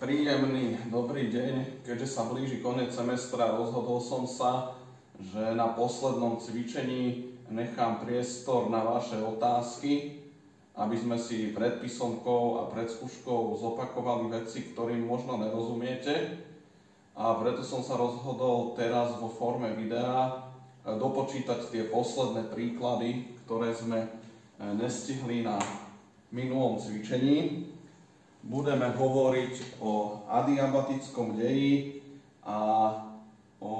Príjemný dobrý deň. Keďže sa blíži koniec semestra, rozhodol som sa, že na poslednom cvičení nechám priestor na vaše otázky, aby sme si pred písomkou a pred skúškou zopakovali veci, ktorým možno nerozumiete. A preto som sa rozhodol teraz vo forme videa dopočítať tie posledné príklady, ktoré sme nestihli na minulom cvičení. Budeme hovoriť o adiabatickom deji a o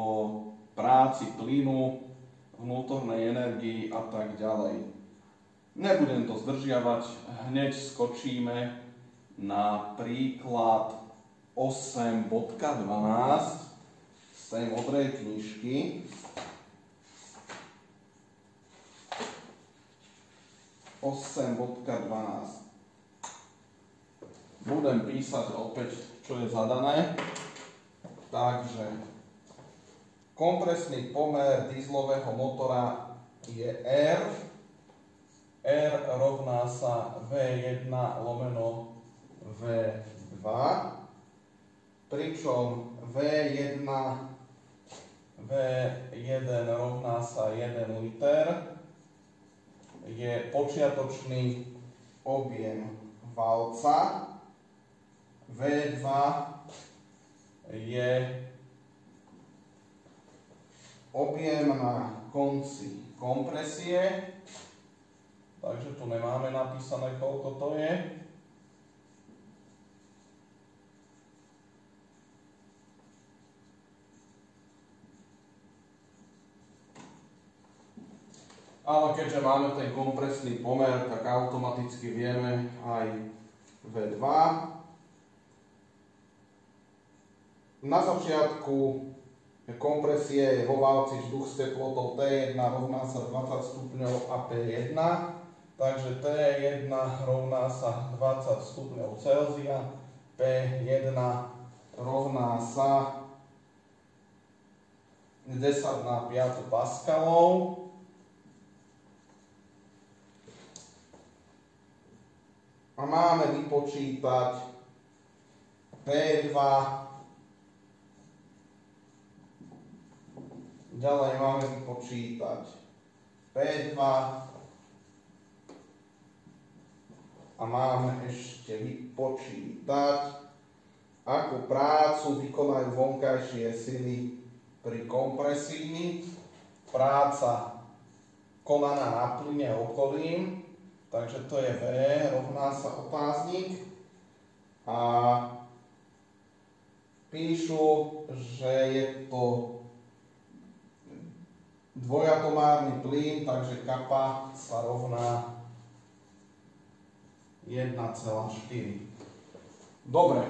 práci plynu, vnútornej energii a tak ďalej. Nebudem to zdržiavať, hneď skočíme na príklad 8.12 z tej modrej knižky. 8.12. Budem písať opäť, čo je zadané. Takže kompresný pomer dieselového motora je R. R rovná sa V1 lomeno V2, pričom V1 rovná sa 1 liter, je počiatočný objem valca, V2 je objem na konci kompresie, takže tu nemáme napísané, koľko to je. Ale keďže máme ten kompresný pomer, tak automaticky vieme aj V2. Na začiatku kompresie je vo válci vzduch s teplotou T1 rovná sa 20 stupňov a P1, takže T1 rovná sa 20 stupňov Celzia, P1 rovná sa 10 na 5 paskalov. A máme vypočítať P2, ďalej máme vypočítať P2 a máme ešte vypočítať, akú prácu vykonajú vonkajšie sily pri kompresii. Práca konaná na plyne okolím, takže to je V, rovná sa otáznik. A píšu, že je to dvojatomárny plyn, takže kappa sa rovná 1,4. Dobre,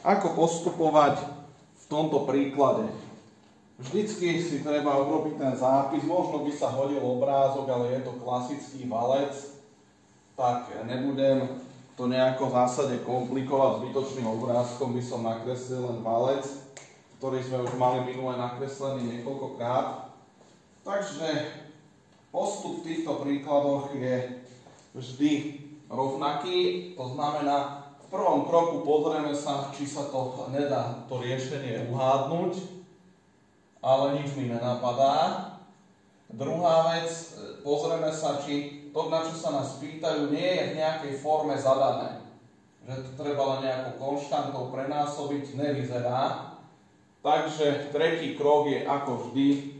ako postupovať v tomto príklade? Vždycky si treba urobiť ten zápis, možno by sa hodil obrázok, ale je to klasický valec, tak nebudem to nejako v zásade komplikovať zbytočným obrázkom, by som nakreslil len valec, ktorý sme už mali minule nakreslený niekoľkokrát. Takže postup v týchto príkladoch je vždy rovnaký, to znamená, v prvom kroku pozrieme sa, či sa to nedá to riešenie uhádnuť, ale nič mi nenapadá. Druhá vec, pozrieme sa, či to, na čo sa nás pýtajú, nie je v nejakej forme zadané. Že to treba len nejakou konštantou prenásobiť, nevyzerá. Takže tretí krok je ako vždy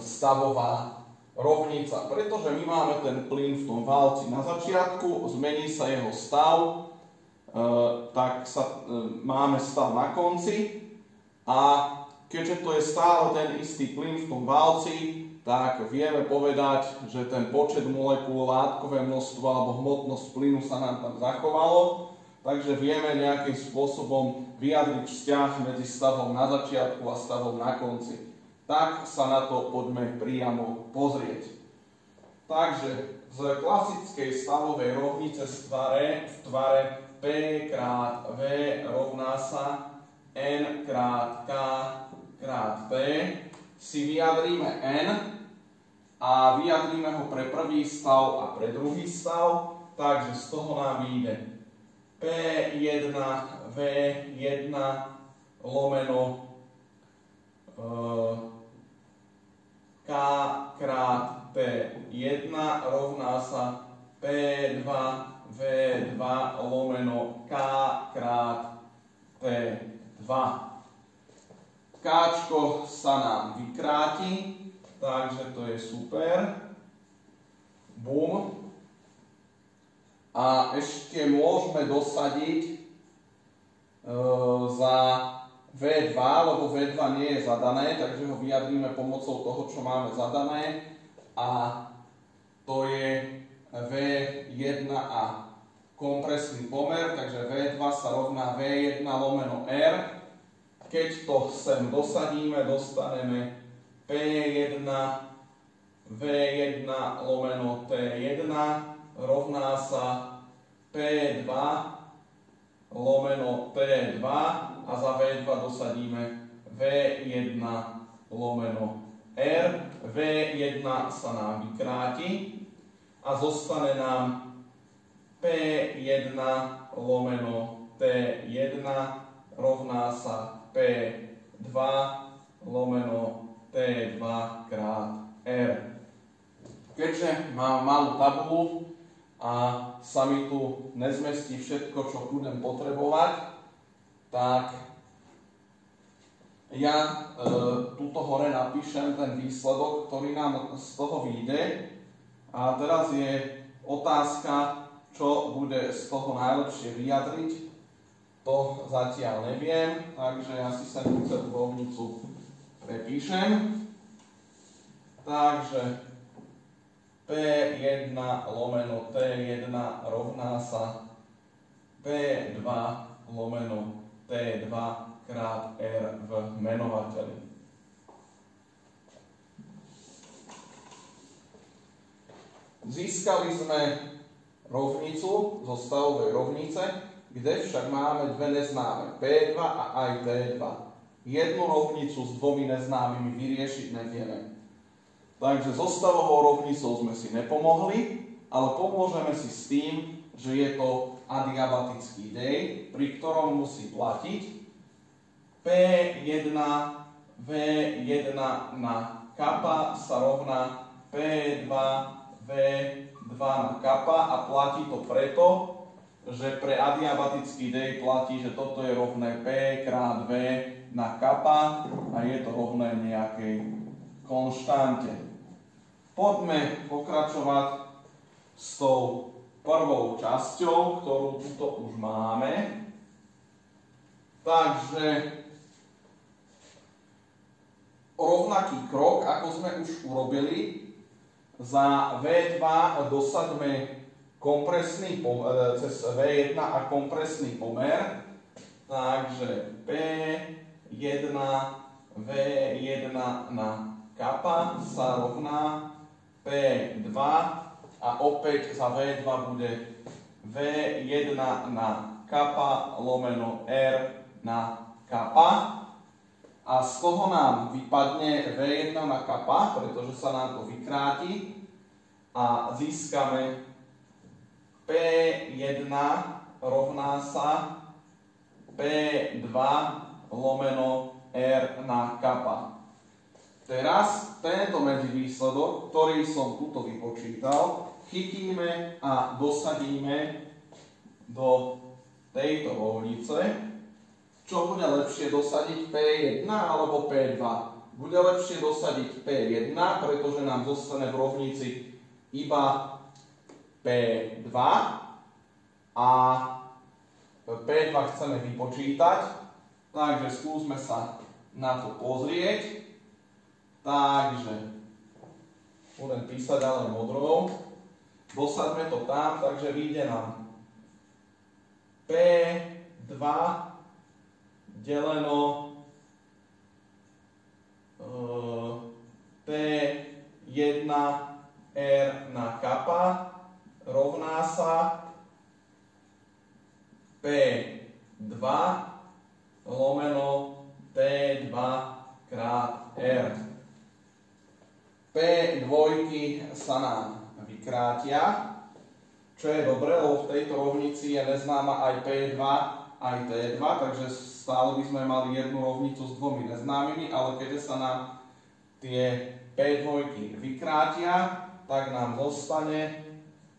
stavová rovnica. Pretože my máme ten plyn v tom válci na začiatku, zmení sa jeho stav, tak máme stav na konci a keďže to je stále ten istý plyn v tom válci, tak vieme povedať, že ten počet molekúl, látkové množstvo alebo hmotnosť plynu sa nám tam zachovalo, takže vieme nejakým spôsobom vyjadriť vzťah medzi stavom na začiatku a stavom na konci. Tak sa na to poďme priamo pozrieť. Takže z klasickej stavovej rovnice v tvare P krát V rovná sa N krát K krát P si vyjadríme N a vyjadríme ho pre prvý stav a pre druhý stav, takže z toho nám vyjde P P1 V1 lomeno K krát P1 rovná sa P2 V2 lomeno K krát P2. Káčko sa nám vykráti, takže to je super. Bum. A ešte môžeme dosadiť za V2, lebo V2 nie je zadané, takže ho vyjadríme pomocou toho, čo máme zadané. A to je V1 a kompresný pomer, takže V2 sa rovná V1 lomeno R. Keď to sem dosadíme, dostaneme P1 V1 lomeno T1 rovná sa P2 lomeno T2 a za V2 dosadíme V1 lomeno R. V1 sa nám vykráti a zostane nám P1 lomeno T1 rovná sa P2 lomeno T2 krát R. Keďže mám malú tabulu a sa mi tu nezmestí všetko, čo budem potrebovať, tak ja tuto hore napíšem ten výsledok, ktorý nám z toho vyjde. A teraz je otázka, čo bude z toho najlepšie vyjadriť. To zatiaľ neviem, takže ja si sem celú rovnicu prepíšem. Takže P1 lomeno T1 rovná sa P2 lomeno T2 krát R v menovateli. Získali sme rovnicu zo stavovej rovnice, kde však máme dve neznáme, P2 a aj T2. Jednu rovnicu s dvomi neznámymi vyriešiť nevieme. Takže so stavovou rovnicou sme si nepomohli, ale pomôžeme si s tým, že je to adiabatický dej, pri ktorom musí platiť P1 V1 na kappa sa rovná P2 V2 na kappa a platí to preto, že pre adiabatický dej platí, že toto je rovné P krát V na kappa a je to rovné nejakej konštante. Poďme pokračovať s tou prvou časťou, ktorú tuto už máme. Takže rovnaký krok, ako sme už urobili, za V2 dosaďme kompresný pomer, cez V1 a kompresný pomer. Takže P1 V1 na kappa sa rovná P2 a opäť za V2 bude V1 na kappa lomeno R na kappa. A z toho nám vypadne V1 na kappa, pretože sa nám to vykráti a získame P1 rovná sa P2 lomeno R na kappa. Teraz tento medzivýsledok, ktorý som tuto vypočítal, chytíme a dosadíme do tejto rovnice. Čo bude lepšie dosadiť, P1 alebo P2? Bude lepšie dosadiť P1, pretože nám zostane v rovnici iba P2 a P2 chceme vypočítať, takže skúsme sa na to pozrieť. Takže budem písať ale modrou. Dosaďme to tam, takže vyjde nám P2 deleno P1 R na kappa rovná sa P2 lomeno T2 krát R. P2 sa nám vykrátia čo je dobré, lebo v tejto rovnici je neznáma aj P2, aj T2, takže stále by sme mali jednu rovnicu s dvomi neznámymi, ale keďže sa nám tie P2 vykrátia, tak nám zostane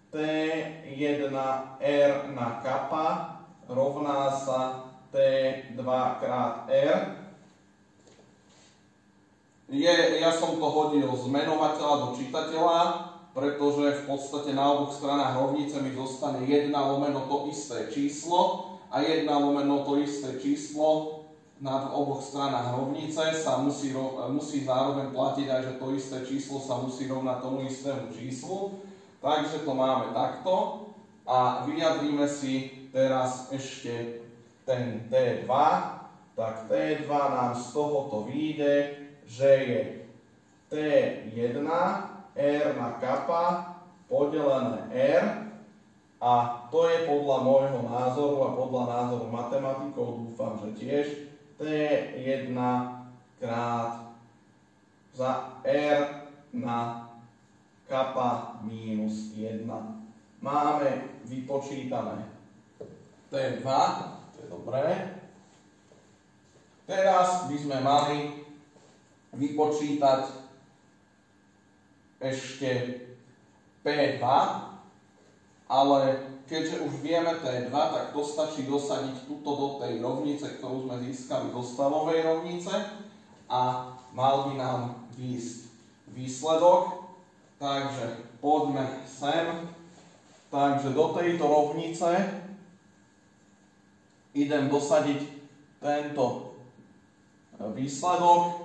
T1R na kappa rovná sa T2 krát R. Ja som to hodil z menovateľa do čitateľa, pretože v podstate na oboch stranách rovnice mi zostane 1 lomeno to isté číslo a 1 lomeno to isté číslo na oboch stranách rovnice sa musí zároveň platiť aj, že to isté číslo sa musí rovnať tomu istému číslu. Takže to máme takto a vyjadríme si teraz ešte ten T2. Tak T2 nám z tohoto vyjde, že je T1 R na kappa podelené R a to je podľa môjho názoru a podľa názoru matematikov dúfam, že tiež T1 krát za R na kappa minus 1. Máme vypočítané T2, to je dobré. Teraz by sme mali vypočítať ešte P2, ale keďže už vieme T2, tak to stačí dosadiť tuto do tej rovnice, ktorú sme získali do stavovej rovnice a mal by nám výjsť výsledok. Takže poďme sem. Takže do tejto rovnice idem dosadiť tento výsledok.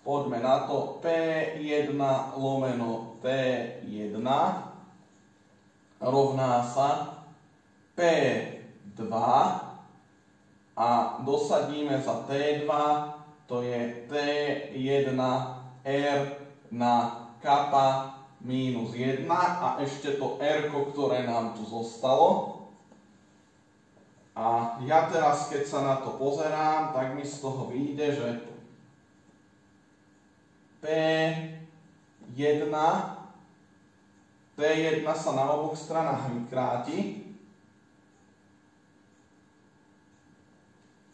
Poďme na to. P1 lomeno T1 rovná sa P2 a dosadíme za T2, to je T1 R na kappa minus 1 a ešte to R, ktoré nám tu zostalo. A ja teraz, keď sa na to pozerám, tak mi z toho vyjde, že T1 sa na oboch stranách vykráti.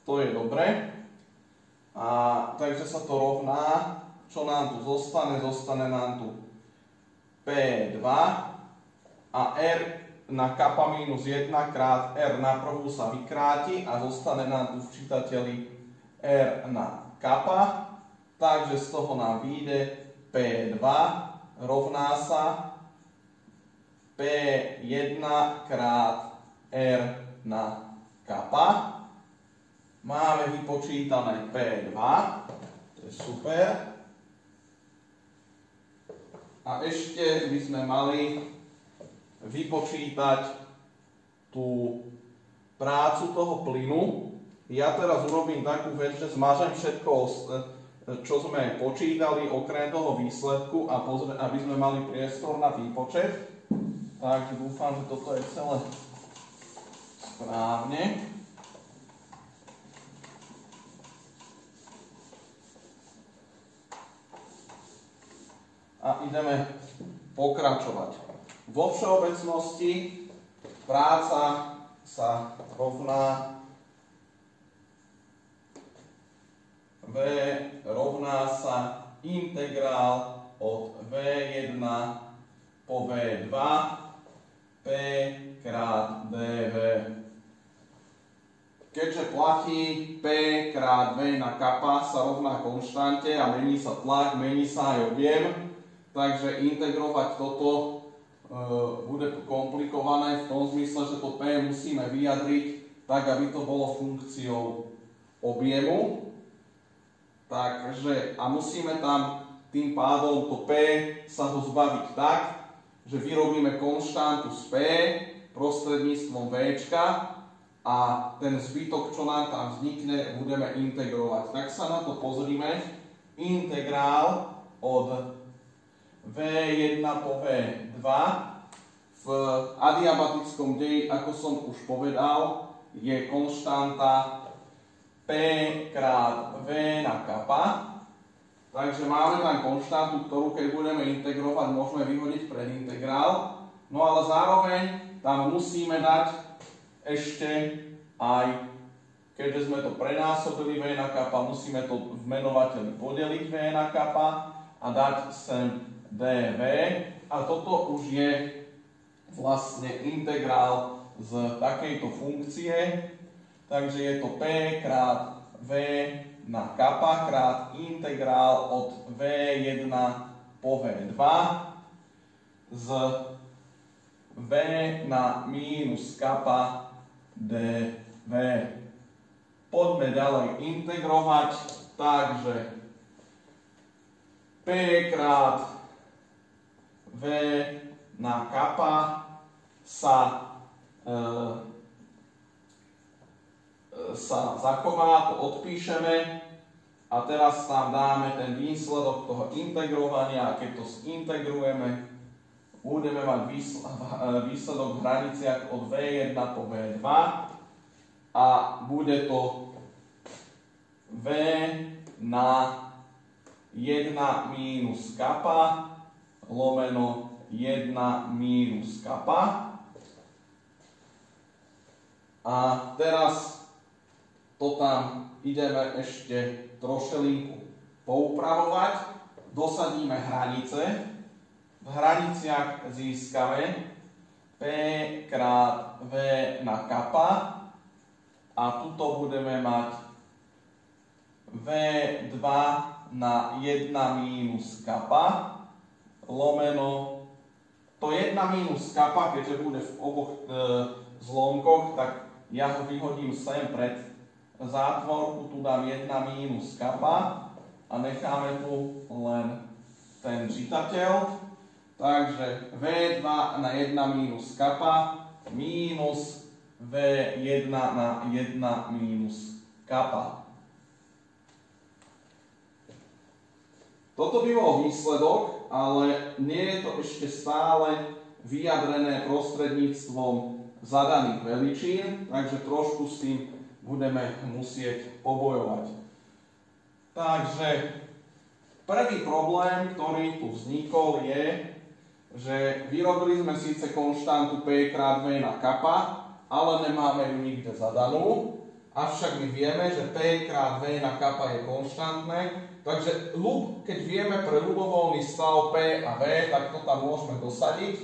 To je dobre. A takže sa to rovná. Čo nám tu zostane? Zostane nám tu P2 a R na kappa minus 1 krát R na prvú sa vykráti a zostane nám tu v čítateli R na kappa. Takže z toho nám vyjde P2 rovná sa P1 krát R na kappa. Máme vypočítané P2, to je super. A ešte by sme mali vypočítať tú prácu toho plynu. Ja teraz urobím takú vec, že zmažem všetko, čo sme počítali okrem toho výsledku a aby sme mali priestor na výpočet. Takže dúfam, že toto je celé správne. A ideme pokračovať. Vo všeobecnosti práca sa rovná V rovná sa integrál od V1 po V2 P krát dV. Keďže platí P krát V na kappa sa rovná konštante a mení sa tlak, mení sa aj objem, takže integrovať toto bude komplikované v tom zmysle, že to P musíme vyjadriť tak, aby to bolo funkciou objemu. Takže, a musíme tam tým pádom to P sa ho zbaviť tak, že vyrobíme konštantu z P prostredníctvom Včka a ten zbytok, čo nám tam vznikne, budeme integrovať. Tak sa na to pozrime. Integrál od V1 po V2 v adiabatickom deji, ako som už povedal, je konštanta P krát V na kappa. Takže máme tam konštantu, ktorú keď budeme integrovať, môžeme vyhodiť pred integrál. No ale zároveň tam musíme dať ešte aj, keďže sme to prenásobili V na kappa, musíme to v menovateli podeliť V na kappa a dať sem dV. A toto už je vlastne integrál z takejto funkcie. Takže je to P krát V na kappa krát integrál od V1 po V2 z V na minus kappa dV. Poďme ďalej integrovať, takže P krát V na kappa sa zachová, to odpíšeme a teraz tam dáme ten výsledok toho integrovania a keď to zintegrujeme, budeme mať výsledok v hraniciach od V1 po V2 a bude to V na 1 minus kappa lomeno 1 minus kappa. A teraz to tam ideme ešte trošelinku poupravovať. Dosadíme hranice. V hraniciach získame P krát V na kappa a tuto budeme mať V2 na 1 minus kappa lomeno to 1 minus kappa, keďže bude v oboch zlomkoch, tak ja ho vyhodím sem pred zátvorku, tu dám 1 minus kappa a necháme tu len ten čitateľ. Takže V2 na 1 minus kappa minus V1 na 1 minus kappa. Toto by bol výsledok, ale nie je to ešte stále vyjadrené prostredníctvom zadaných veličín, takže trošku s tým budeme musieť pobojovať. Takže prvý problém, ktorý tu vznikol, je, že vyrobili sme síce konštantu P krát V na kappa, ale nemáme ju nikde zadanú, avšak my vieme, že P krát V na kappa je konštantné, takže keď vieme pre ľubovoľný stav P a V, tak to tam môžeme dosadiť.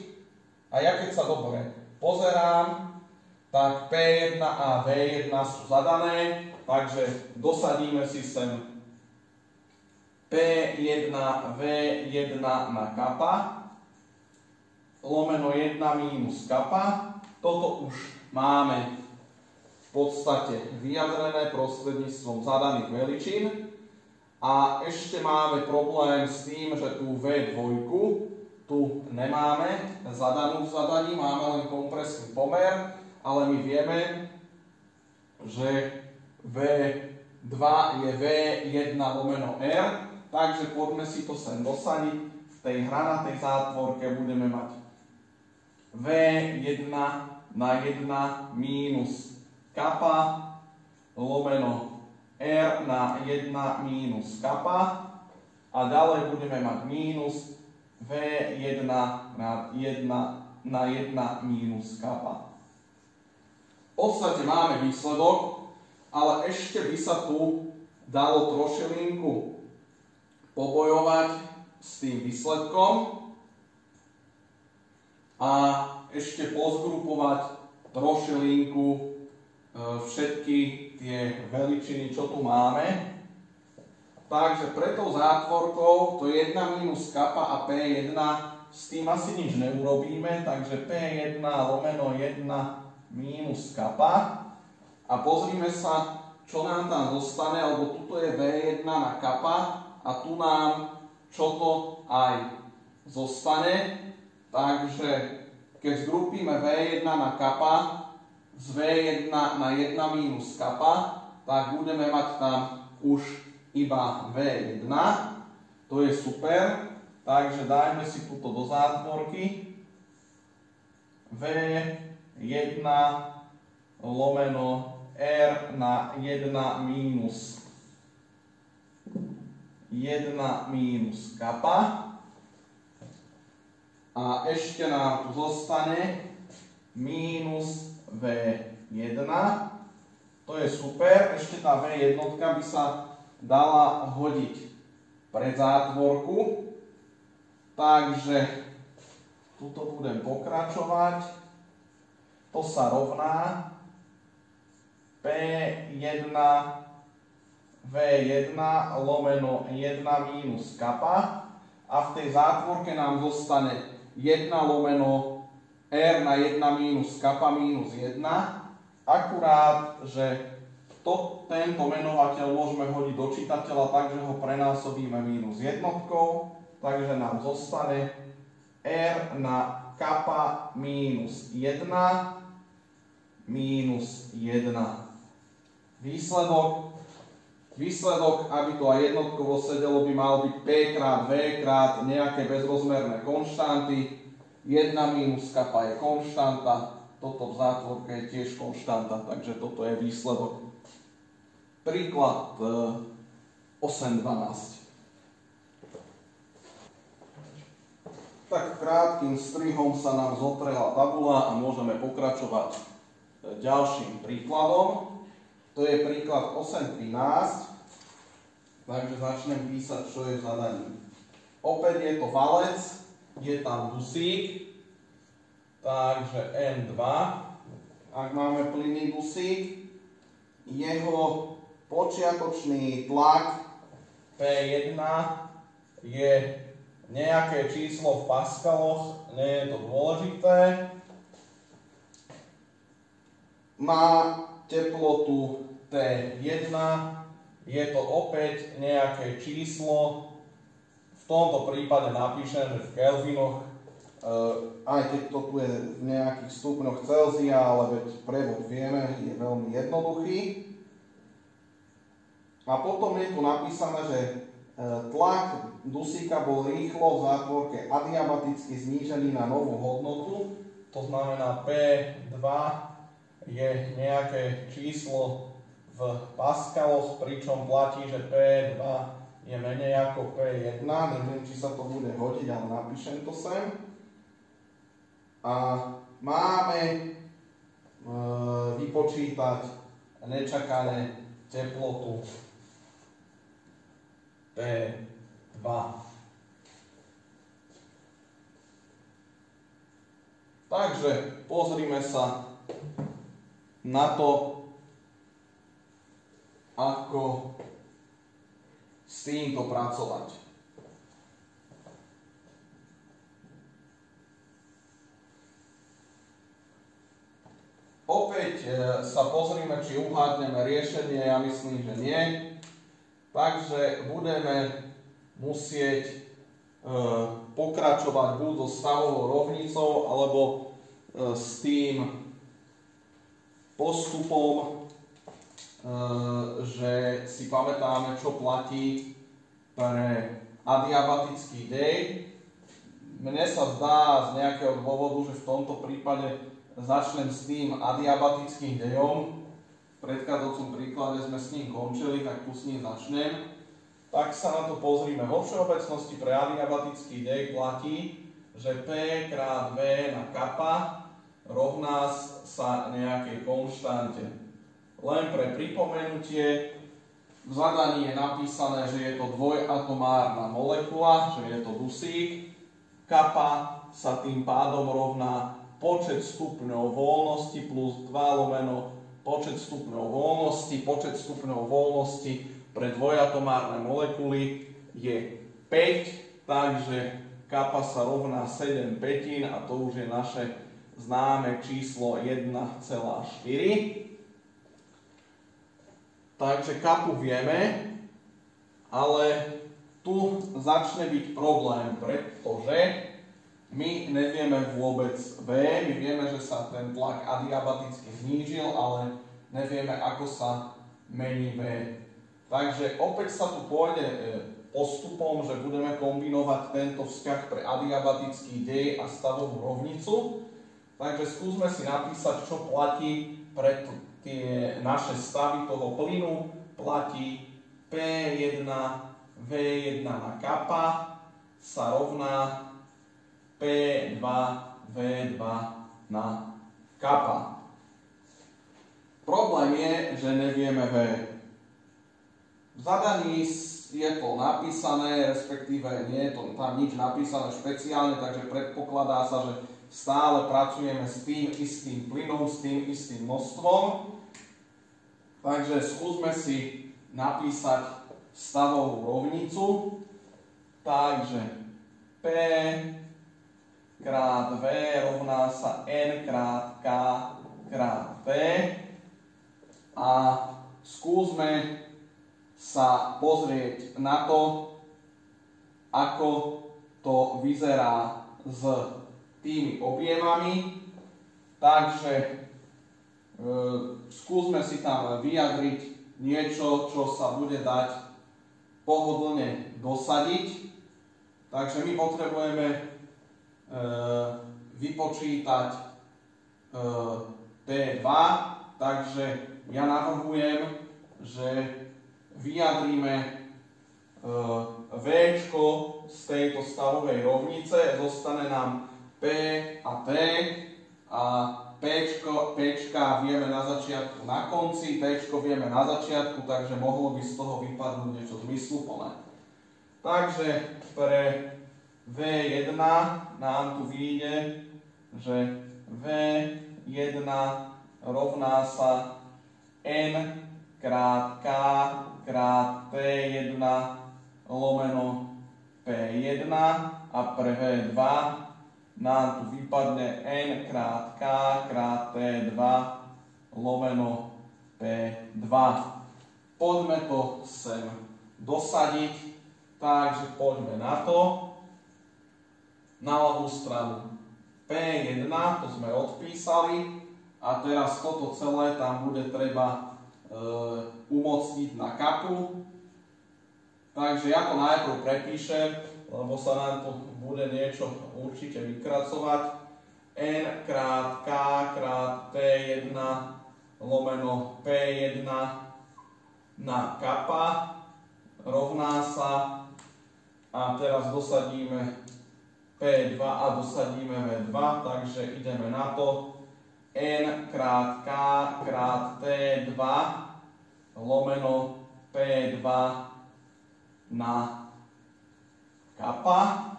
A ja keď sa dobre pozerám, tak P1 a V1 sú zadané, takže dosadíme si sem P1 V1 na kappa lomeno 1 minus kappa. Toto už máme v podstate vyjadrené prostredníctvom zadaných veličín. A ešte máme problém s tým, že tú V2 tu nemáme zadanú v zadaní, máme len kompresný pomer, ale my vieme, že V2 je V1 lomeno R, takže poďme si to sem dosadiť. V tej hranatej zátvorke budeme mať V1 na 1 minus kappa lomeno R na 1 minus kappa a ďalej budeme mať mínus V1 na 1 minus kappa. V podstate máme výsledok, ale ešte by sa tu dalo trošilinku pobojovať s tým výsledkom a ešte pozgrupovať trošilinku všetky tie veličiny, čo tu máme. Takže pre tou zátvorkou to 1 minus kappa a P1 s tým asi nič neurobíme, takže P1 lomeno 1 minus kappa a pozrime sa, čo nám tam zostane, lebo tuto je V1 na kappa a tu nám čo to aj zostane. Takže keď zgrupíme V1 na kappa z V1 na 1 minus kappa, tak budeme mať tam už iba V1. To je super. Takže dajme si túto do zátvorky. V1 lomeno R na 1 minus kappa. A ešte nám tu zostane mínus V1. To je super, ešte tá V1 by sa dala hodiť pred zátvorku. Takže tuto budem pokračovať. To sa rovná P1 V1 lomeno 1 minus kappa. A v tej zátvorke nám zostane 1 lomeno R na 1 minus kappa minus 1. Akurát, že tento menovateľ môžeme hodiť do čitateľa tak, že ho prenásobíme minus jednotkou. Takže nám zostane R na kappa minus 1 minus 1. Výsledok, aby to aj jednotkovo sedelo, by mal byť P krát V krát nejaké bezrozmerné konštanty. 1 minus kappa je konštanta, toto v zátvorke je tiež konštanta, takže toto je výsledok. Príklad 8.12. Tak krátkým strihom sa nám zotrela tabula a môžeme pokračovať ďalším príkladom. To je príklad 8.13, takže začnem písať, čo je zadaním. Opäť je to valec, je tam dusík, takže N2. Ak máme plynný dusík, jeho počiatočný tlak P1 je nejaké číslo v paskaloch, nie je to dôležité. Má teplotu T1, je to opäť nejaké číslo, v tomto prípade napíšem, že v kelvinoch, aj keď to tu je v nejakých stupňoch Celzia, ale veď prevod vieme, je veľmi jednoduchý. A potom je tu napísané, že tlak dusíka bol rýchlo v zátvorke adiabaticky znížený na novú hodnotu, to znamená P2 je nejaké číslo v paskaloch, pričom platí, že P2 je menej ako P1, neviem, či sa to bude hodiť, ale napíšem to sem. A máme vypočítať nečakané teplotu P2. Takže pozrime sa na to, ako s týmto pracovať. Opäť sa pozrime, či uhádneme riešenie, ja myslím, že nie. Takže budeme musieť pokračovať buď so stavovou rovnicou, alebo s tým postupom, že si pamätáme, čo platí pre adiabatický dej. Mne sa zdá z nejakého dôvodu, že v tomto prípade začnem s tým adiabatickým dejom. V predchádzajúcom príklade sme s ním končili, tak tu s ním začnem. Tak sa na to pozrime. Vo všeobecnosti pre adiabatický dej platí, že P krát V na kappa rovná sa nejakej konštante. Len pre pripomenutie, v zadaní je napísané, že je to dvojatomárna molekula, že je to dusík. Kappa sa tým pádom rovná počet stupňov voľnosti plus 2 lomeno počet stupňov voľnosti. Počet stupňov voľnosti pre dvojatomárne molekuly je 5, takže kappa sa rovná 7 pätín a to už je naše známe číslo 1,4. Takže kappu vieme, ale tu začne byť problém, pretože my nevieme vôbec V, my vieme, že sa ten tlak adiabaticky znížil, ale nevieme, ako sa mení V. Takže opäť sa tu pôjde postupom, že budeme kombinovať tento vzťah pre adiabatický dej a stavovú rovnicu. Takže skúsme si napísať, čo platí pre tie naše stavy toho plynu. Platí P1 V1 na kappa sa rovná P2, V2 na kappa. Problém je, že nevieme V. V zadaní je to napísané, respektíve nie je to tam nič napísané špeciálne, takže predpokladá sa, že stále pracujeme s tým istým plynom, s tým istým množstvom. Takže skúsme si napísať stavovú rovnicu. Takže P krát V rovná sa N krát K krát T. A skúsme sa pozrieť na to, ako to vyzerá s tými objemami. Takže skúsme si tam vyjadriť niečo, čo sa bude dať pohodlne dosadiť. Takže my potrebujeme vypočítať P2, takže ja navrhujem, že vyjadríme V z tejto stavovej rovnice, zostane nám P a T a Pčka vieme na začiatku, na konci, Tčko vieme na začiatku, takže mohlo by z toho vypadnúť niečo zmysluplné. Takže pre V1 nám tu vyjde, že V1 rovná sa N krát K krát T1 lomeno P1 a pre V2 nám tu vypadne N krát K krát T2 lomeno P2. Poďme to sem dosadiť. Takže poďme na to. Na ľavú stranu P1, to sme odpísali. A teraz toto celé tam bude treba umocniť na kapu. Takže ja to najprv prepíšem, lebo sa nám tu bude niečo určite vykracovať. N krát K krát T1 lomeno P1 na kappa rovná sa, a teraz dosadíme P2 a dosadíme V2, takže ideme na to. N krát K krát T2 lomeno P2 na kappa.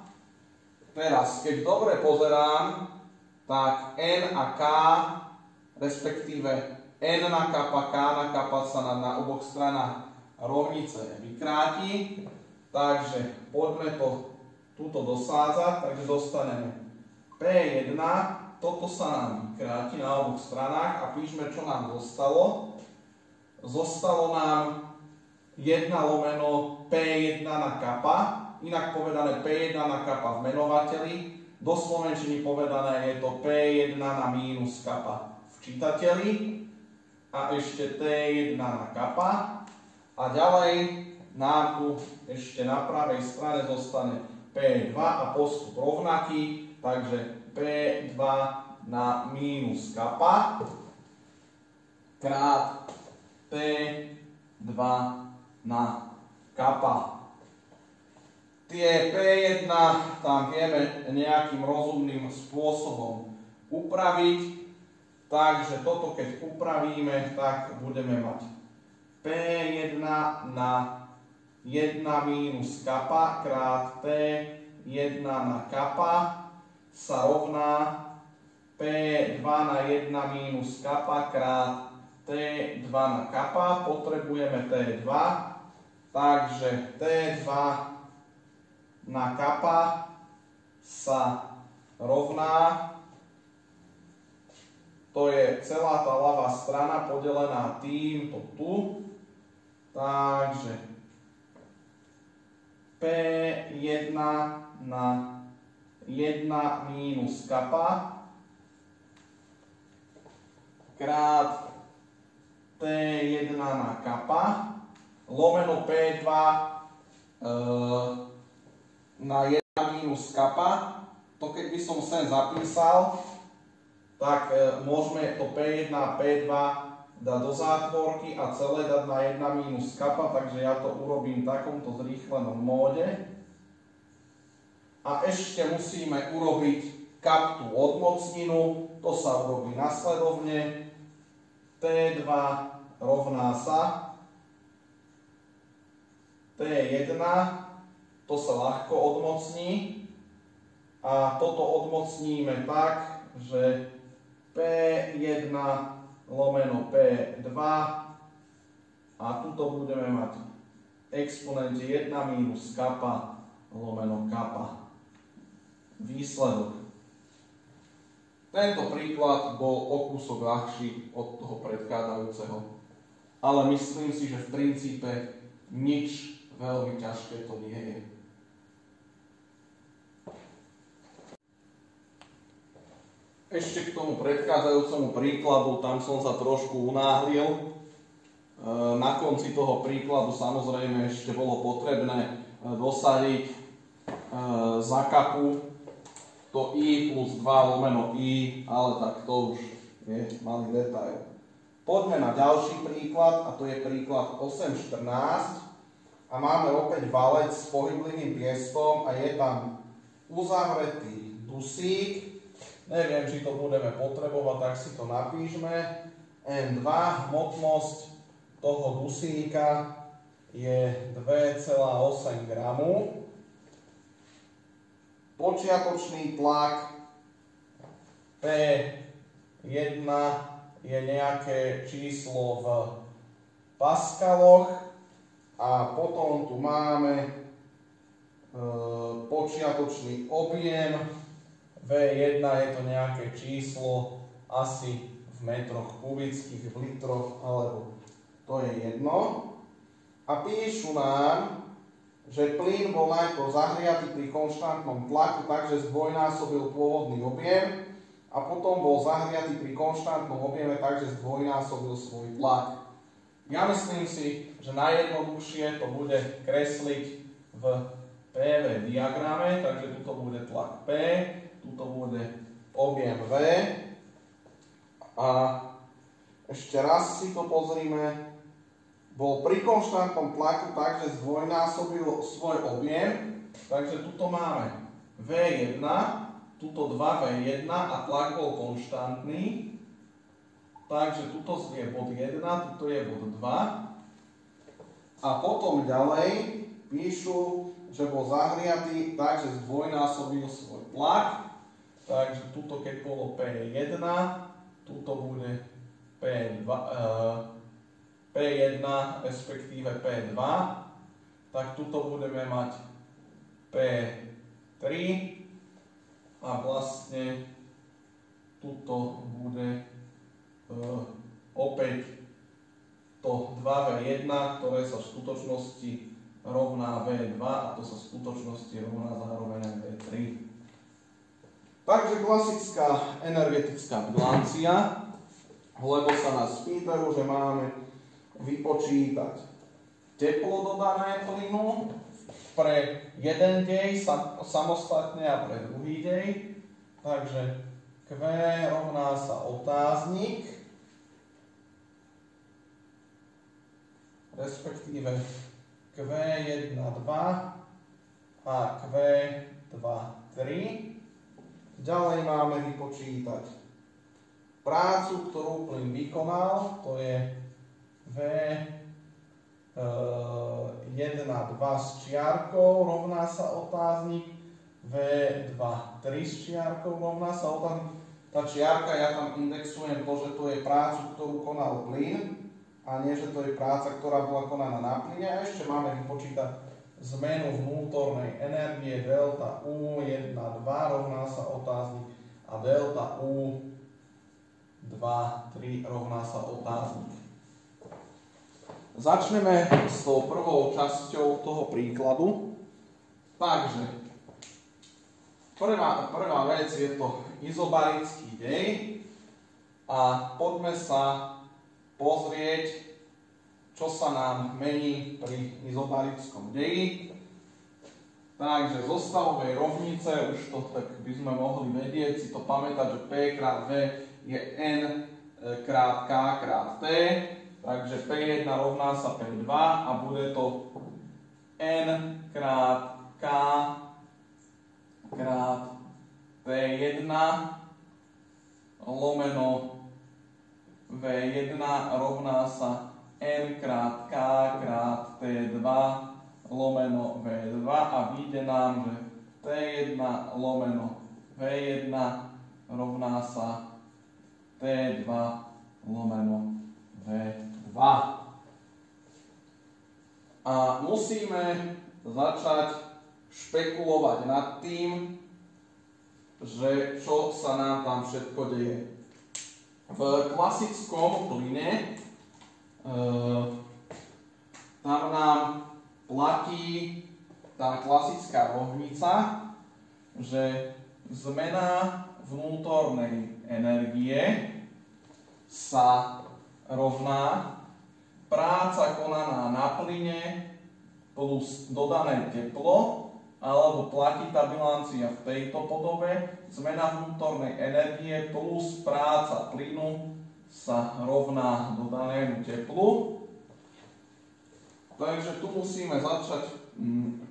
Teraz, keď dobre pozerám, tak N a K, respektíve N na kappa, K na kappa sa nám na oboch stranách rovnice vykráti. Takže poďme to tuto dosádzať, takže dostaneme P1, toto sa nám vykráti na oboch stranách a píšme, čo nám zostalo. Zostalo nám 1 lomeno P1 na kappa, inak povedané P1 na kappa v menovateli, do slovenčiny povedané je to P1 na mínus kappa v čítateli a ešte T1 na kappa. A ďalej nám tu ešte na pravej strane zostane P2 a postup rovnaký, takže P2 na mínus kappa krát T2 na kappa. Tie P1 tam vieme nejakým rozumným spôsobom upraviť, takže toto keď upravíme, tak budeme mať P1 na 1 mínus kappa krát T1 na kappa sa rovná P2 na 1 mínus kappa krát T2 na kappa. Potrebujeme T2, takže T2 na kappa sa rovná, to je celá tá ľavá strana podelená týmto tu. Takže P1 na 1 mínus kappa krát T1 na kappa lomeno P2 na 1 mínus kappa. To keď by som sem zapísal, tak môžeme to P1 a P2 dať do zátvorky a celé dať na 1 mínus kappa, takže ja to urobím v takomto zrýchlenom móde. A ešte musíme urobiť kaptu odmocninu. To sa urobí nasledovne. T2 rovná sa T1, to sa ľahko odmocní. A toto odmocníme tak, že P1 lomeno P2 a tuto budeme mať exponent 1 minus kappa lomeno kappa. Výsledok. Tento príklad bol o kúsok ľahší od toho predchádzajúceho, ale myslím si, že v princípe nič veľmi ťažké to nie je. Ešte k tomu predchádzajúcemu príkladu, tam som sa trošku unáhlil. Na konci toho príkladu samozrejme ešte bolo potrebné dosadiť za kapu to I plus 2 lomeno I, ale tak to už je malý detail. Poďme na ďalší príklad, a to je príklad 8.14. A máme opäť valec s pohyblivým piestom a je tam uzavretý dusík. Neviem, či to budeme potrebovať, tak si to napíšme. N2, hmotnosť toho dusíka je 2,8 gramu. Počiatočný tlak P1 je nejaké číslo v paskaloch a potom tu máme počiatočný objem V1, je to nejaké číslo asi v metroch kubických, v litroch, alebo to je jedno. A píšu nám, že plyn bol najprv zahriatý pri konštantnom tlaku, takže zdvojnásobil pôvodný objem a potom bol zahriatý pri konštantnom objeme, takže zdvojnásobil svoj tlak. Ja myslím si, že najjednoduchšie to bude kresliť v PV diagrame, takže tuto bude tlak P, tuto bude objem V a ešte raz si to pozrime. Bol pri konštantnom tlaku, takže zdvojnásobil svoj objem, takže tuto máme V1, tuto 2V1 a tlak bol konštantný, takže tuto je bod 1, tuto je bod 2 a potom ďalej píšu, že bol zahriatý, takže zdvojnásobil svoj tlak, takže tuto keď bolo P1, tuto bude P1, respektíve P2, tak tuto budeme mať P3 a vlastne tuto bude opäť to 2V1, ktoré sa v skutočnosti rovná V2 a to sa v skutočnosti rovná zároveň aj V3. Takže klasická energetická bilancia, lebo sa nás pýtajú, že máme vypočítať teplo dodané plynu pre jeden dej samostatne a pre druhý dej. Takže Q rovná sa otáznik, respektíve Q1, 2 a Q2, 3. Ďalej máme vypočítať prácu, ktorú plyn vykonal, to je V1, 2 s čiarkou rovná sa otáznik, V2, 3 s čiarkou rovná sa otáznik. Tá čiarka, ja tam indexujem to, že to je prácu, ktorú konal plyn a nie, že to je práca, ktorá bola konaná na plyne. A ešte máme vypočítať zmenu vnútornej energie delta U1, 2 rovná sa otáznik a delta U2, 3 rovná sa otáznik. Začneme s tou prvou časťou toho príkladu. Takže, prvá vec je to izobarický dej a poďme sa pozrieť, čo sa nám mení pri izobarickom deji. Takže zo stavovej rovnice, už to tak by sme mohli vedieť, si to pamätať, že P krát V je N krát K krát T. Takže P1 rovná sa P2 a bude to N krát K krát T1 lomeno V1 rovná sa N krát K krát T2 lomeno V2 a vyjde nám, že T1 lomeno V1 rovná sa T2 lomeno V2. A musíme začať špekulovať nad tým, že čo sa nám tam všetko deje. V klasickom plyne tam nám platí tá klasická rovnica, že zmena vnútornej energie sa rovná práca konaná na plyne plus dodané teplo, alebo platí tá bilancia v tejto podobe, zmena vnútornej energie plus práca plynu sa rovná dodanému teplu. Takže tu musíme začať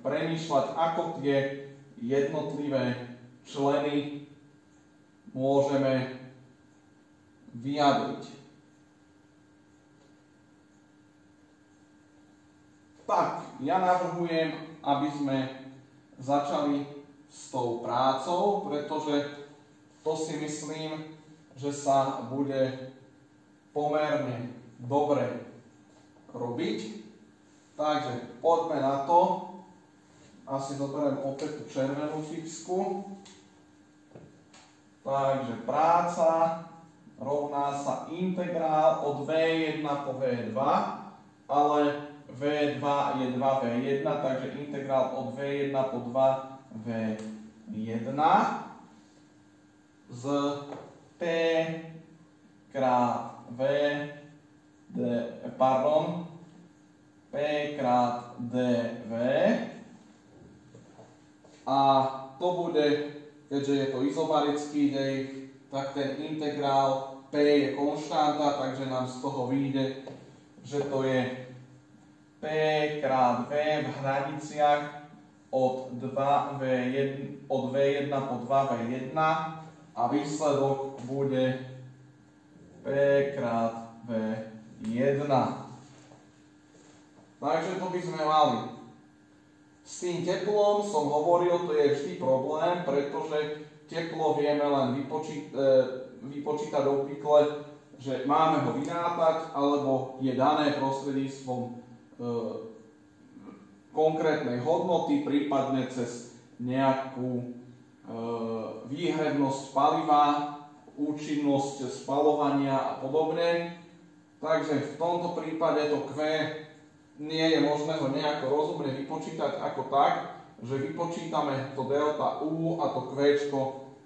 premýšľať, ako tie jednotlivé členy môžeme vyjadriť. Tak, ja navrhujem, aby sme začali s tou prácou, pretože to si myslím, že sa bude pomerne dobre robiť. Takže poďme na to. Asi zoberiem opäť tú červenú fixku. Takže práca rovná sa integrál od V1 po V2, ale V2 je 2V1, takže integrál od V1 po 2V1 z P krát V, P krát dV a to bude, keďže je to izobarický dej, tak ten integrál P je konštanta, takže nám z toho vyjde, že to je P krát V v hraniciach od V1 po 2V1 a výsledok bude P krát V1. Takže to by sme mali. S tým teplom som hovoril, to je vždy problém, pretože teplo vieme len vypočítať obvykle, že máme ho vyrátať, alebo je dané prostredníctvom konkrétnej hodnoty, prípadne cez nejakú výhrebnosť paliva, účinnosť spaľovania a podobne. Takže v tomto prípade to Q nie je možné ho nejako rozumne vypočítať ako tak, že vypočítame to delta U a to Q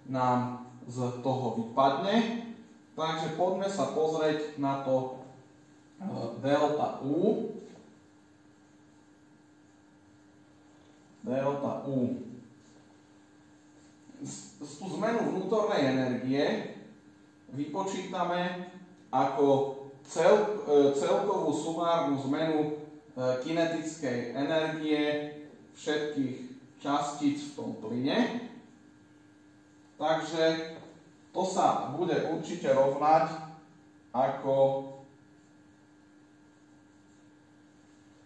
nám z toho vypadne. Takže poďme sa pozrieť na to delta U. Delta U. Tú zmenu vnútornej energie vypočítame ako celkovú sumárnu zmenu kinetickej energie všetkých častíc v tom plyne. Takže to sa bude určite rovnať ako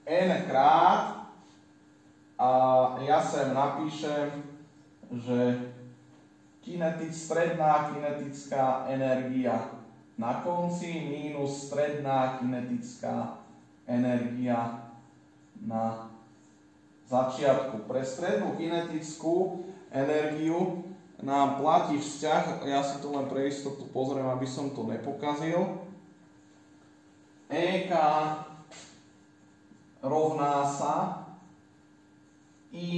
N krát a ja sem napíšem, že stredná kinetická energia na konci mínus stredná kinetická energia na začiatku. Pre strednú kinetickú energiu nám platí vzťah, ja si to len pre istotu pozriem, aby som to nepokazil. EK rovná sa I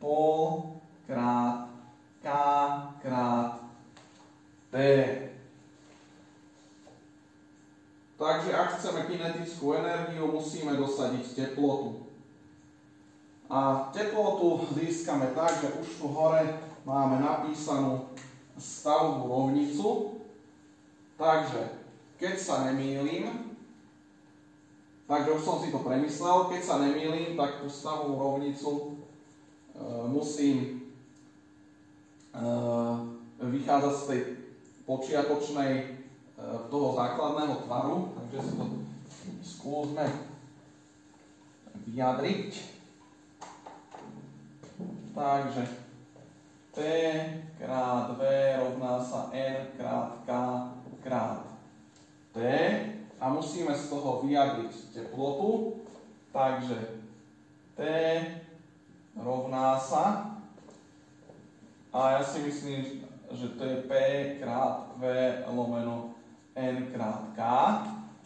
pol krát K krát T. Takže ak chceme kinetickú energiu, musíme dosadiť teplotu. A teplotu získame tak, že už tu hore máme napísanú stavovú rovnicu. Takže keď sa nemýlim, takže už som si to premyslel, keď sa nemýlim, tak tú stavovú rovnicu musím vychádza z tej počiatočnej, toho základného tvaru, takže si to skúsme vyjadriť. Takže T krát V rovná sa N krát K krát T a musíme z toho vyjadriť teplotu, takže T rovná sa, a ja si myslím, že to je P krát V lomeno N krát K.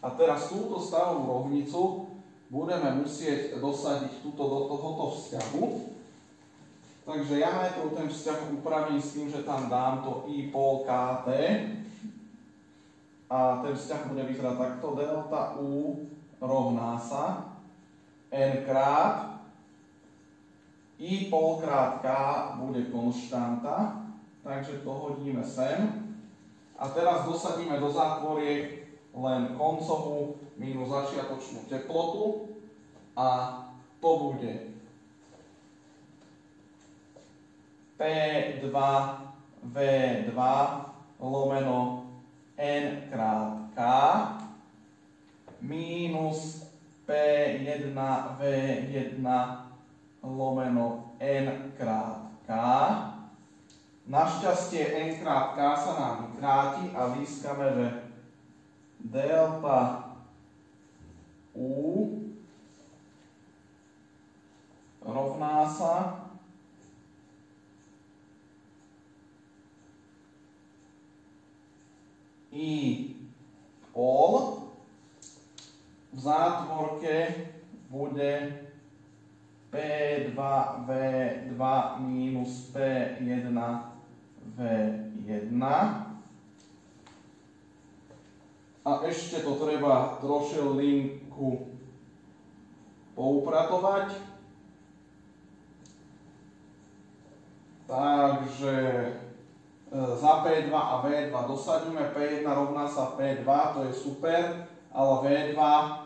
A teraz túto stavovú rovnicu budeme musieť dosadiť túto do tohoto vzťahu. Takže ja najprv ten vzťah upravím s tým, že tam dám to I pol KT. A ten vzťah bude vyzerať takto. Delta U rovná sa N krát I pol krát K bude konštanta, takže to hodíme sem. A teraz dosadíme do zátvoriek len koncovú minus začiatočnú teplotu a to bude P2V2 lomeno N krát K minus P1V1 lomeno N krát K. Našťastie N krát K sa nám vykráti a získame, že delta U rovná sa I pol, v zátvorke bude P2V2 minus P1V1. A ešte to treba trošilinku poupratovať. Takže za P2 a V2 dosadíme. P1 rovná sa P2, to je super, ale V2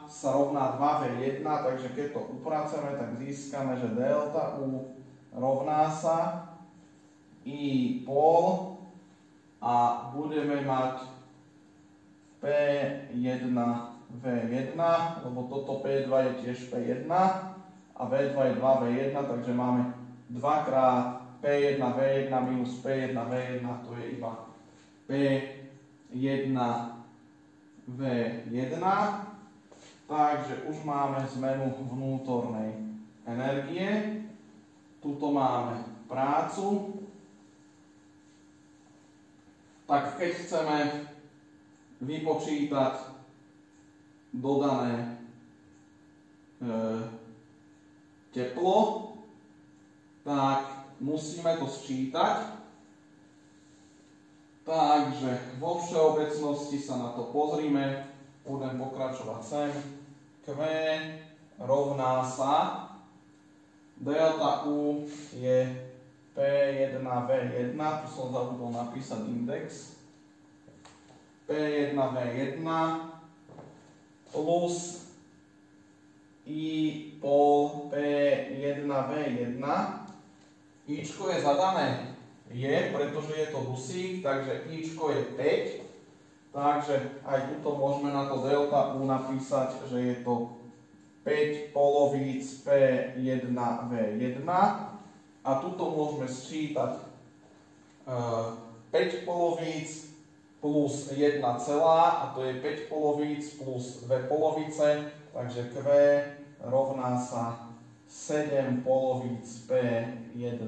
sa rovná 2V1, takže keď to upracujeme, tak získame, že delta U rovná sa I pol a budeme mať P1V1, lebo toto P2 je tiež P1 a V2 je 2V1, takže máme 2 krát P1V1 minus P1V1, to je iba P1V1. Takže už máme zmenu vnútornej energie. Tuto máme prácu. Tak keď chceme vypočítať dodané teplo, tak musíme to sčítať. Takže vo všeobecnosti sa na to pozrime. Budem pokračovať sem. Q rovná sa delta U je P1V1, tu som zabudol napísať index. P1V1 plus I pol P1V1. Ičko je zadané? Je, pretože je to dusík, takže Ičko je 5. Takže aj tuto môžeme na to delta U napísať, že je to 5 polovíc P1V1. A tuto môžeme sčítať 5 polovíc plus 1 celá, a to je 5 polovíc plus 2 polovice, takže Q rovná sa 7 polovíc P1V1.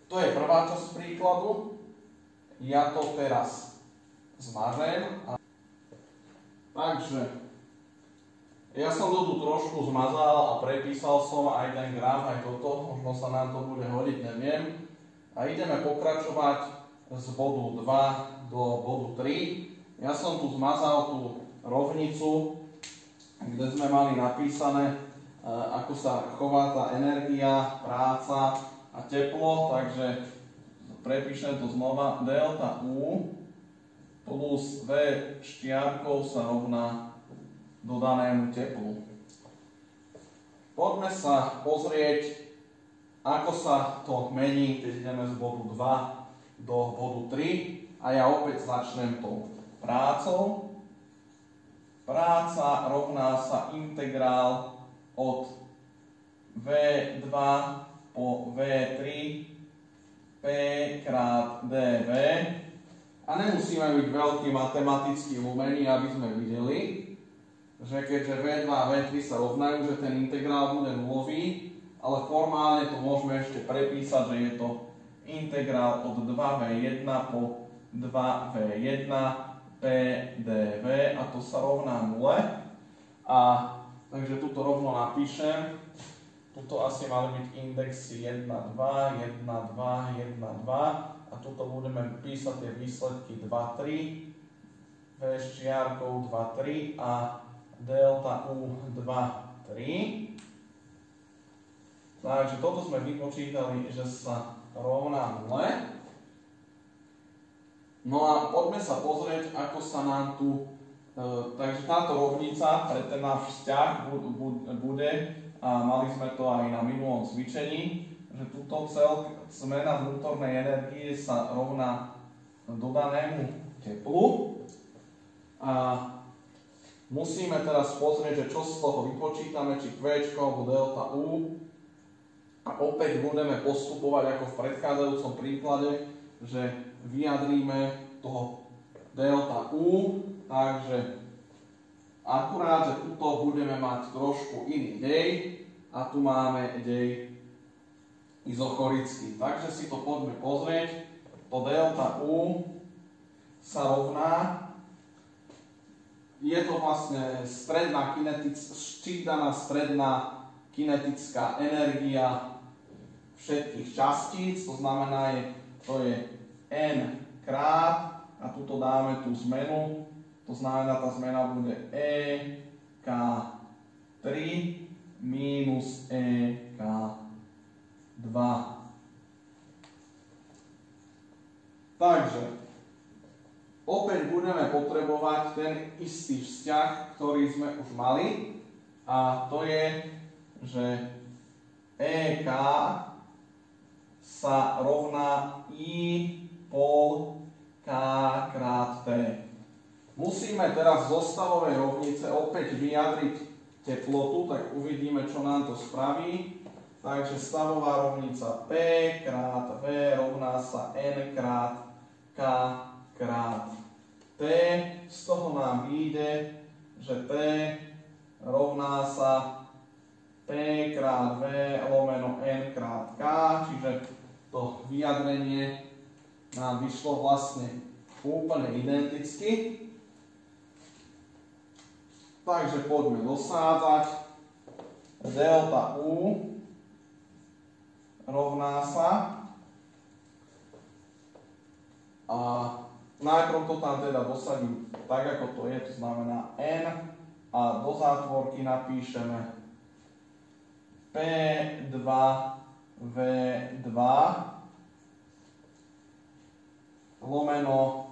To je prvá časť príkladu. Ja to teraz zmažem. Takže ja som to tu trošku zmazal a prepísal som aj ten graf, aj toto. Možno sa nám to bude hodiť, neviem. A ideme pokračovať z bodu 2 do bodu 3. Ja som tu zmazal tú rovnicu, kde sme mali napísané, ako sa chová tá energia, práca a teplo, takže prepíšem to znova. Delta U plus V štiarkou sa rovná dodanému teplu. Poďme sa pozrieť, ako sa to mení, keď ideme z bodu 2 do bodu 3. A ja opäť začnem tou prácou. Práca rovná sa integrál od V2 po V3 P krát dV. A nemusíme byť veľký matematický lumení, aby sme videli, že keďže V2 a V3 sa rovnajú, že ten integrál bude nulový, ale formálne to môžeme ešte prepísať, že je to integrál od 2V1 po 2V1 P dV a to sa rovná 0. Takže tuto rovno napíšem. Tuto asi mali byť indexy 1, 2, 1, 2, 1, 2 a tuto budeme písať tie výsledky 2, 3, V s čiarkou 2, 3 a delta U 2, 3. Takže toto sme vypočítali, že sa rovná 0. No a poďme sa pozrieť, ako sa nám tu, takže táto rovnica pre ten náš vzťah bude, a mali sme to aj na minulom cvičení, že túto zmena vnútornej energie sa rovná dodanému teplu. A musíme teraz pozrieť, že čo z toho vypočítame, či Q alebo delta U. A opäť budeme postupovať ako v predchádzajúcom príklade, že vyjadríme toho delta U, takže akurát, že tuto budeme mať trošku iný dej a tu máme dej izochorický. Takže si to poďme pozrieť. To delta U sa rovná, je to vlastne sčítaná stredná kinetická energia všetkých častíc, to znamená, to je n krát, a tuto dáme tú zmenu, to znamená, tá zmena bude EK3 minus EK2. Takže, opäť budeme potrebovať ten istý vzťah, ktorý sme už mali, a to je, že EK sa rovná I pol K krát T. Musíme teraz z zostavovej rovnice opäť vyjadriť teplotu, tak uvidíme, čo nám to spraví. Takže stavová rovnica P krát V rovná sa N krát K krát T. Z toho nám vyjde, že T rovná sa P krát V lomeno N krát K, čiže to vyjadrenie nám vyšlo vlastne úplne identicky. Takže poďme dosádzať. Delta U rovná sa, a najprv to tam teda dosadím tak, ako to je, to znamená N, a do zátvorky napíšeme P2V2 lomeno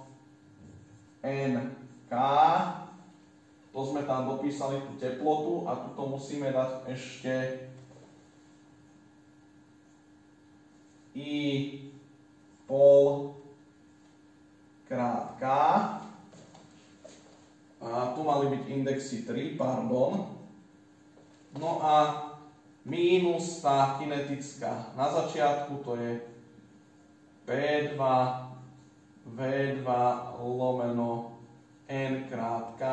NK. To sme tam dopísali tú teplotu a tuto musíme dať ešte I pol krát K. A tu mali byť indexy 3, pardon. No a mínus tá kinetická. Na začiatku to je P2 V2 lomeno N krát K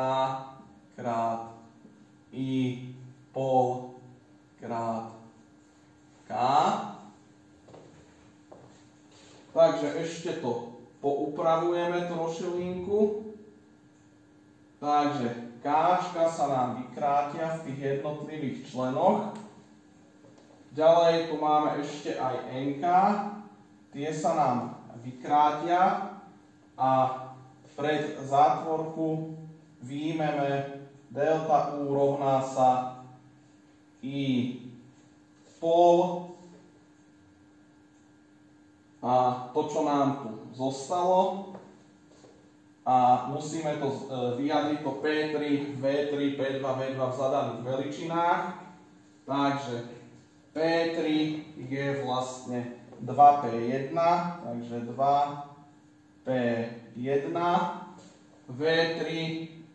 krát I pol krát K. Takže ešte to poupravujeme trošilinku. Takže K'ška sa nám vykrátia v tých jednotlivých členoch. Ďalej tu máme ešte aj Nk. Tie sa nám vykrátia a pred zátvorku výjmeme delta U rovná sa I pol. A to, čo nám tu zostalo, a musíme to vyjadriť, to P3, V3, P2, V2 v zadaných veličinách. Takže P3 je vlastne 2P1, takže 2P1. V3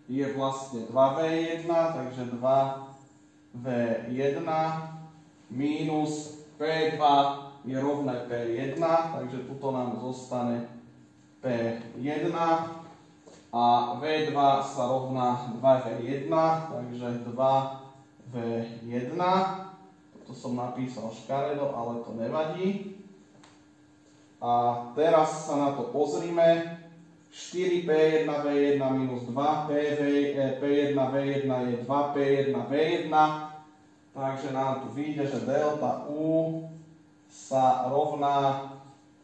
je vlastne 2V1, takže 2V1 minus P2 je rovné P1, takže tuto nám zostane P1 a V2 sa rovná 2V1, takže 2V1. To som napísal škaredo, ale to nevadí. A teraz sa na to pozrime. 4P1V1 minus 2P1V1 je 2P1V1. Takže nám tu vyjde, že delta U sa rovná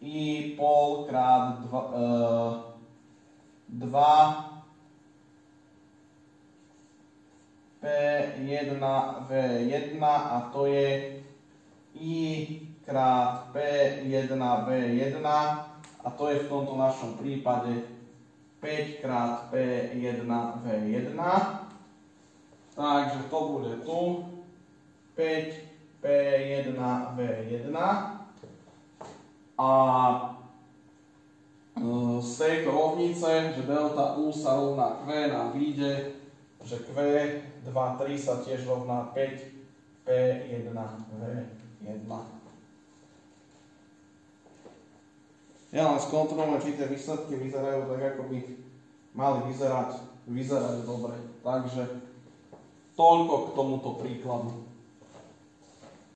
I pol krát 2P1V1 a to je I krát P1V1 a to je v tomto našom prípade 5 krát P1V1. Takže to bude tu 5 P1V1 a z tejto rovnice, že delta U sa rovná Q, nám vyjde, že Q2, 3 sa tiež rovná 5 P1V1. Ja len skontrolujem, či tie výsledky vyzerajú tak, ako by mali vyzerať dobre. Takže toľko k tomuto príkladu.